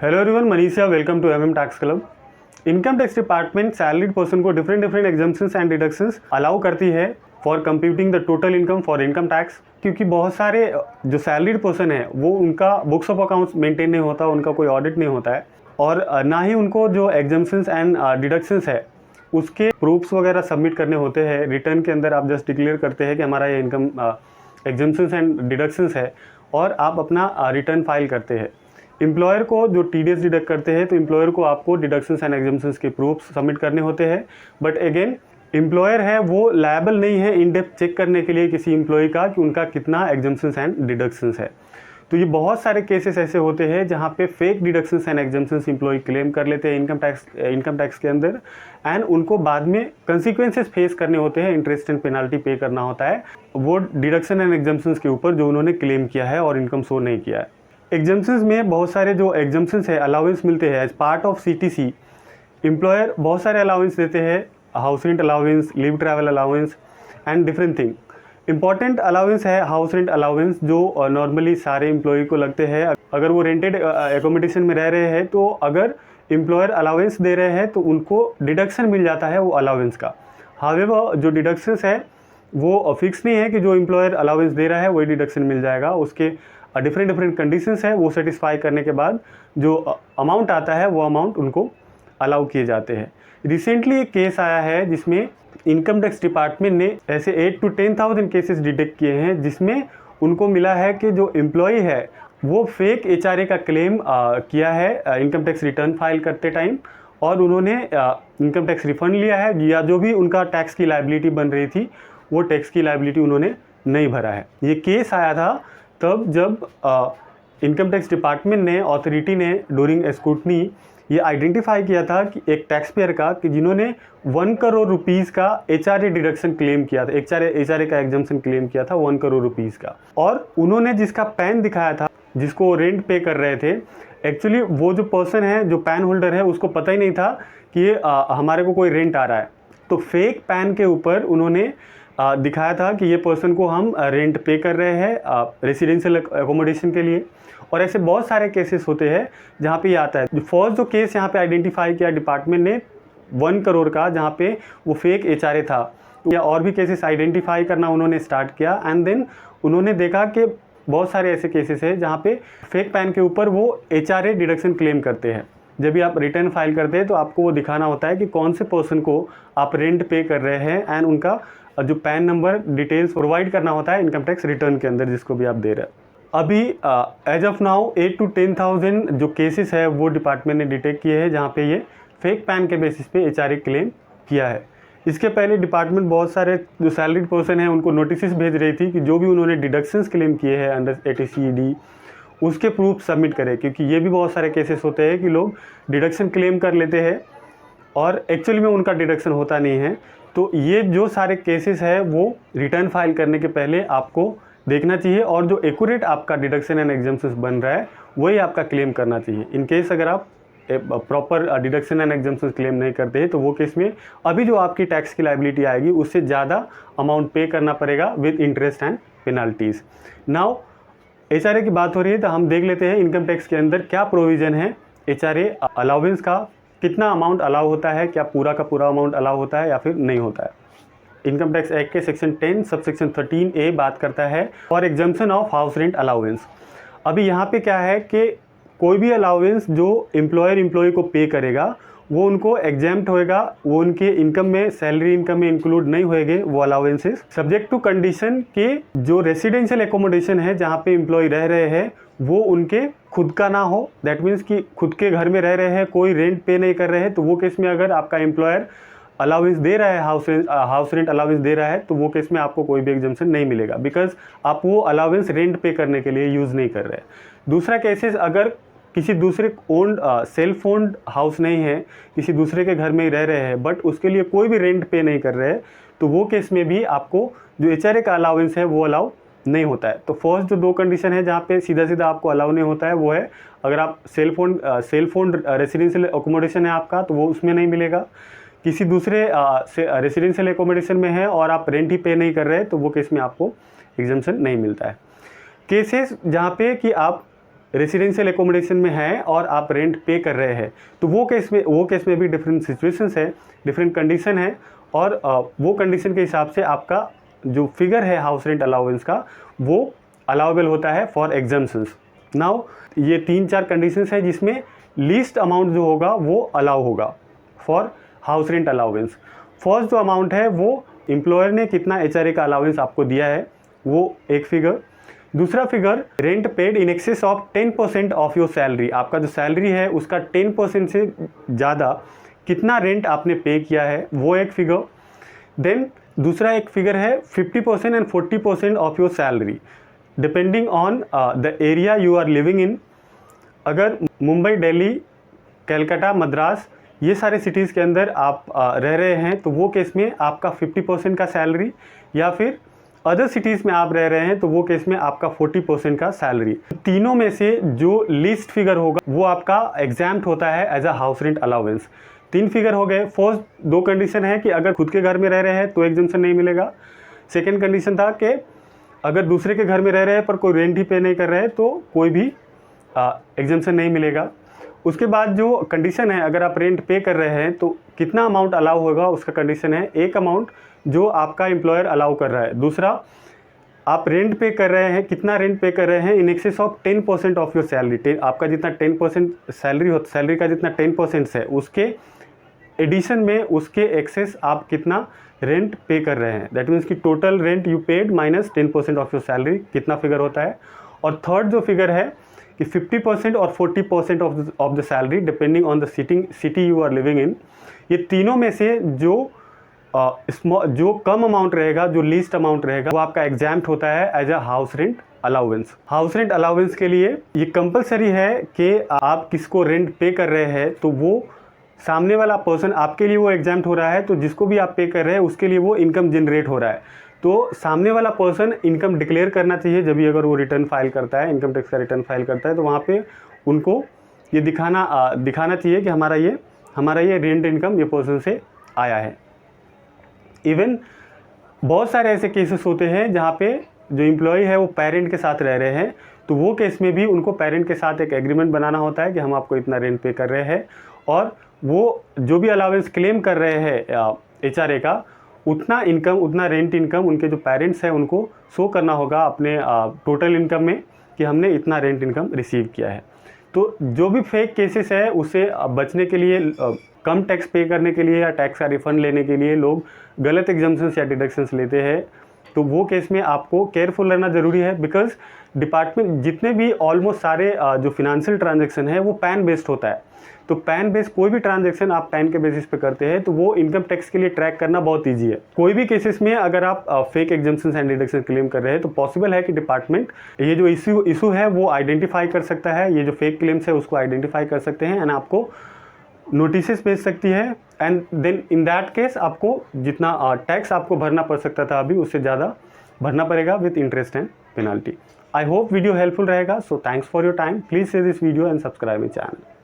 Hello everyone, Manisha, welcome to MM tax club. Income tax department salaried person को different exemptions and deductions allow करती है for computing the total income for income tax. क्योंकि बहुत सारे जो salaried person है वो उनका बुक्स ऑफ अकाउंट्स मेंटेन नहीं होता, उनका कोई ऑडिट नहीं होता है और ना ही उनको जो एग्जाम्पशंस एंड डिडक्शंस है उसके प्रूफ्स वगैरह सबमिट करने होते हैं। रिटर्न के अंदर आप जस्ट डिक्लेयर करते हैं कि हमारा ये इनकम एग्जाम्पशंस एंड डिडक्शंस है और आप अपना रिटर्न फाइल करते हैं। एम्प्लॉयर को जो टीडीएस डिडक्ट करते हैं तो एम्प्लॉयर को आपको डिडक्शंस एंड एग्जाम्पशंस के प्रूफ्स सबमिट करने होते हैं। बट अगेन एम्प्लॉयर है वो लायबल नहीं है इन डेप्थ चेक करने के लिए किसी एम्प्लॉय का कि उनका कितना एग्जाम्पशंस एंड डिडक्शंस है। तो ये बहुत सारे केसेस ऐसे होते हैं जहाँ पे fake deductions and exemptions employee claim कर लेते हैं इनकम टैक्स के अंदर एंड उनको बाद में कंसिक्वेंसेस फेस करने होते हैं, इंटरेस्ट एंड पेनाल्टी पे करना होता है वो डिडक्शन एंड एग्जाम्पशंस के ऊपर जो उन्होंने क्लेम किया है और इनकम शो नहीं किया है। एग्जाम्पशंस में बहुत सारे जो एग्जाम्पशंस है अलाउंस मिलते हैं as part of CTC. Employer बहुत सारे अलाउंस देते हैं, house rent allowance, leave travel allowance and different thing. Important allowance है हाउस रेंट अलाउंस जो नॉर्मली सारे एम्प्लॉय को लगते हैं। अगर वो रेंटेड एकोमोडेशन में रह रहे हैं तो अगर एम्प्लॉयर अलाउंस दे रहे हैं तो उनको डिडक्शन मिल जाता है वो अलाउंस का। हावेवर जो डिडक्शंस है वो फिक्स नहीं है कि जो एम्प्लॉयर अलाउंस दे रहा है वही डिडक्शन मिल जाएगा। उसके डिफरेंट कंडीशंस है, वो सेटिस्फाई करने के बाद जो अमाउंट आता है वो अमाउंट उनको अलाउ किए जाते हैं। रिसेंटली एक केस आया है जिसमें इनकम टैक्स डिपार्टमेंट ने ऐसे 8 to 10,000 केसेस डिटेक्ट किए हैं जिसमें उनको मिला है कि जो एम्प्लॉय है वो फेक एचआरए का क्लेम किया है इनकम टैक्स रिटर्न फाइल करते टाइम और उन्होंने इनकम टैक्स रिफंड लिया है या जो भी उनका टैक्स की लायबिलिटी बन रही थी वो टैक्स की लायबिलिटी उन्होंने नहीं भरा है। ये केस आया था तब जब इनकम टैक्स डिपार्टमेंट ने, अथॉरिटी ने ड्यूरिंग स्क्रूटनी ये आइडेंटिफाई किया था कि एक टैक्स पेयर का कि जिन्होंने 1 करोड़ रुपीज़ का एचआरए डिडक्शन क्लेम किया था, एचआरए का एग्जाम्पशन क्लेम किया था 1 करोड़ रुपीज़ का, और उन्होंने जिसका पैन दिखाया था जिसको रेंट पे कर रहे थे, एक्चुअली वो जो पर्सन है जो पैन होल्डर है उसको पता ही नहीं था कि ये हमारे को कोई रेंट आ रहा है। तो फेक पैन के ऊपर उन्होंने दिखाया था कि ये पर्सन को हम रेंट पे कर रहे हैं रेसिडेंशियल एकोमोडेशन के लिए। और ऐसे बहुत सारे केसेस होते हैं जहाँ पे ये आता है। फर्स्ट जो केस यहाँ पे आइडेंटिफाई किया डिपार्टमेंट ने 1 करोड़ का, जहाँ पे वो फेक एचआरए था, या और भी केसेस आइडेंटिफाई करना उन्होंने स्टार्ट किया एंड देन उन्होंने देखा कि बहुत सारे ऐसे केसेस हैं जहाँ पे फेक पैन के ऊपर वो एचआरए डिडक्शन क्लेम करते हैं। जब भी आप रिटर्न फाइल करते हैं तो आपको वो दिखाना होता है कि कौन से पर्सन को आप रेंट पे कर रहे हैं एंड उनका जो पैन नंबर डिटेल्स प्रोवाइड करना होता है इनकम टैक्स रिटर्न के अंदर जिसको भी आप दे रहे हैं। अभी एज ऑफ नाउ 8 to 10,000 जो केसेस है वो डिपार्टमेंट ने डिटेक्ट किए हैं जहाँ पे ये फेक पैन के बेसिस पे एचआरए क्लेम किया है। इसके पहले डिपार्टमेंट बहुत सारे जो सैलरीड पर्सन हैं उनको नोटिस भेज रही थी कि जो भी उन्होंने डिडक्शंस क्लेम किए हैं अंडर ATCED उसके प्रूफ सबमिट करें, क्योंकि ये भी बहुत सारे केसेस होते हैं कि लोग डिडक्शन क्लेम कर लेते हैं और एक्चुअली में उनका डिडक्शन होता नहीं है। तो ये जो सारे केसेस है वो रिटर्न फाइल करने के पहले आपको देखना चाहिए और जो एक्यूरेट आपका डिडक्शन एंड एग्जाम्पशंस बन रहा है वही आपका क्लेम करना चाहिए। इन केस अगर आप proper deduction and exemptions claim नहीं करते हैं तो वो केस में अभी जो आपकी टैक्स की लायबिलिटी आएगी उससे ज़्यादा अमाउंट पे करना पड़ेगा with interest and penalties. Now HRA की बात हो रही है तो हम देख लेते हैं इनकम टैक्स के अंदर क्या प्रोविज़न है एचआरए अलाउंस का, कितना अमाउंट अलाउ होता है, क्या पूरा का पूरा अमाउंट अलाउ होता है या फिर नहीं होता है। इनकम टैक्स एक्ट के सेक्शन 10 सबसेक्शन 13A बात करता है for exemption of house rent allowance. अभी यहाँ पे क्या है कि कोई भी अलाउंस जो एम्प्लॉयर एम्प्लॉय को पे करेगा वो उनको एग्जाम्प्ट होएगा, वो उनके इनकम में, सैलरी इनकम में इंक्लूड नहीं होएंगे वो अलाउंसेस, सब्जेक्ट टू कंडीशन के जो रेसिडेंशियल एकोमोडेशन है जहाँ पे एम्प्लॉय रह रहे हैं वो उनके खुद का ना हो। दैट मीन्स कि खुद के घर में रह रहे हैं, कोई रेंट पे नहीं कर रहे हैं, तो वो केस में अगर आपका एम्प्लॉयर अलाउंस दे रहा है, हाउस रेंट अलाउंस दे रहा है, तो वो केस में आपको कोई भी एग्जाम्पशन नहीं मिलेगा बिकॉज आप वो अलाउंस रेंट पे करने के लिए यूज़ नहीं कर रहे हैं। दूसरा केसेस अगर किसी दूसरे ओन्ड सेल्फ ओन्ड हाउस नहीं है, किसी दूसरे के घर में ही रह रहे हैं बट उसके लिए कोई भी रेंट पे नहीं कर रहे हैं, तो वो केस में भी आपको जो एचआरए का अलाउंस है वो अलाउ नहीं होता है। तो फर्स्ट जो 2 कंडीशन है जहाँ पे सीधा सीधा आपको अलाउ नहीं होता है वो है अगर आप सेल्फ ओन्ड रेसिडेंशियल एकोमोडेशन है आपका तो वो उसमें नहीं मिलेगा, किसी दूसरे रेसिडेंशियल एकोमोडेशन में है और आप रेंट ही पे नहीं कर रहे तो वो केस में आपको एग्जाम्पशन नहीं मिलता है। केसेस जहाँ पे कि आप रेसिडेंशियल एकोमोडेशन में है और आप रेंट पे कर रहे हैं, तो वो केस में भी डिफरेंट सिचुएशंस है, डिफरेंट कंडीशन है, और वो कंडीशन के हिसाब से आपका जो फिगर है हाउस रेंट अलाउंस का वो अलाउेबल होता है फॉर एग्जम्पशंस। नाउ ये 3-4 कंडीशंस है जिसमें लीस्ट अमाउंट जो होगा वो अलाउ होगा for house rent allowance. First जो अमाउंट है वो एम्प्लॉयर ने कितना HRA का अलाउंस आपको दिया है वो एक फिगर। दूसरा figure rent paid in excess of 10% of your salary, आपका जो सैलरी है उसका 10% से ज़्यादा कितना रेंट आपने पे किया है वो एक फिगर। देन दूसरा एक फिगर है 50% and 40% of your salary depending on the area you are living in. अगर मुंबई, दिल्ली, कलकत्ता, मद्रास ये सारे सिटीज़ के अंदर आप रह रहे हैं तो वो केस में आपका 50% का सैलरी, या फिर अदर सिटीज़ में आप रह रहे हैं तो वो केस में आपका 40% का सैलरी। तीनों में से जो लीस्ट फिगर होगा वो आपका एग्जैम्प्ट होता है as a house rent allowance. 3 figure हो गए। फर्स्ट 2 कंडीशन है कि अगर खुद के घर में रह रहे हैं तो एग्जम्पशन नहीं मिलेगा। सेकेंड कंडीशन था कि अगर दूसरे के घर में रह रहे हैं पर कोई रेंट ही पे नहीं कर रहे हैं तो कोई भी एग्जम्पशन नहीं मिलेगा। उसके बाद जो कंडीशन है अगर आप रेंट पे कर रहे हैं तो कितना अमाउंट अलाउ होगा उसका कंडीशन है एक अमाउंट जो आपका एम्प्लॉयर अलाउ कर रहा है। दूसरा आप रेंट पे कर रहे हैं, कितना रेंट पे कर रहे हैं in excess of 10% of your salary. आपका जितना 10% सैलरी का जितना 10% है उसके एडिशन में उसके एक्सेस आप कितना रेंट पे कर रहे हैं, दैट मीन्स कि total rent you paid minus 10% of your salary कितना फिगर होता है। और थर्ड जो फिगर है कि 50% और 40% of the salary depending on the city you are living in. ये तीनों में से जो कम अमाउंट रहेगा, जो लीस्ट अमाउंट रहेगा वो आपका एग्जैम्प्ट होता है as a house rent allowance. House rent allowance के लिए ये कंपलसरी है कि आप किसको रेंट पे कर रहे हैं तो वो सामने वाला पर्सन आपके लिए वो एग्जैम्प्ट हो रहा है, तो जिसको भी आप पे कर रहे हैं उसके लिए वो इनकम जनरेट हो रहा है। तो सामने वाला पर्सन इनकम डिक्लेयर करना चाहिए जब भी अगर वो रिटर्न फाइल करता है, इनकम टैक्स का रिटर्न फाइल करता है, तो वहाँ पे उनको ये दिखाना चाहिए कि हमारा ये रेंट इनकम ये पर्सन से आया है। इवन बहुत सारे ऐसे केसेस होते हैं जहाँ पे जो एम्प्लॉय है वो पेरेंट के साथ रह रहे हैं, तो वो केस में भी उनको पेरेंट के साथ एक एग्रीमेंट बनाना होता है कि हम आपको इतना रेंट पे कर रहे हैं, और वो जो भी अलाउंस क्लेम कर रहे हैं HRA का उतना रेंट इनकम उनके जो पेरेंट्स हैं उनको शो करना होगा अपने टोटल इनकम में कि हमने इतना रेंट इनकम रिसीव किया है। तो जो भी फेक केसेस है उससे बचने के लिए, कम टैक्स पे करने के लिए या टैक्स का रिफंड लेने के लिए लोग गलत एग्जम्पशंस या डिडक्शंस लेते हैं, तो वो केस में आपको केयरफुल रहना ज़रूरी है। बिकॉज डिपार्टमेंट जितने भी ऑलमोस्ट सारे जो फिनेंशियल ट्रांजैक्शन है वो पैन बेस्ड होता है, तो पैन बेस्ड कोई भी ट्रांजैक्शन आप पैन के बेसिस पे करते हैं तो वो इनकम टैक्स के लिए ट्रैक करना बहुत ईजी है। कोई भी केसेस में अगर आप fake exemptions and deduction claim कर रहे हैं तो पॉसिबल है कि डिपार्टमेंट ये जो इशू है वो आइडेंटिफाई कर सकता है, ये जो फेक क्लेम्स है उसको आइडेंटिफाई कर सकते हैं एंड आपको नोटिस भेज सकती है। And then in that case आपको जितना टैक्स आपको भरना पड़ सकता था अभी उससे ज़्यादा भरना पड़ेगा with interest and penalty. I hope video helpful रहेगा। So thanks for your time. Please share this video and subscribe my channel.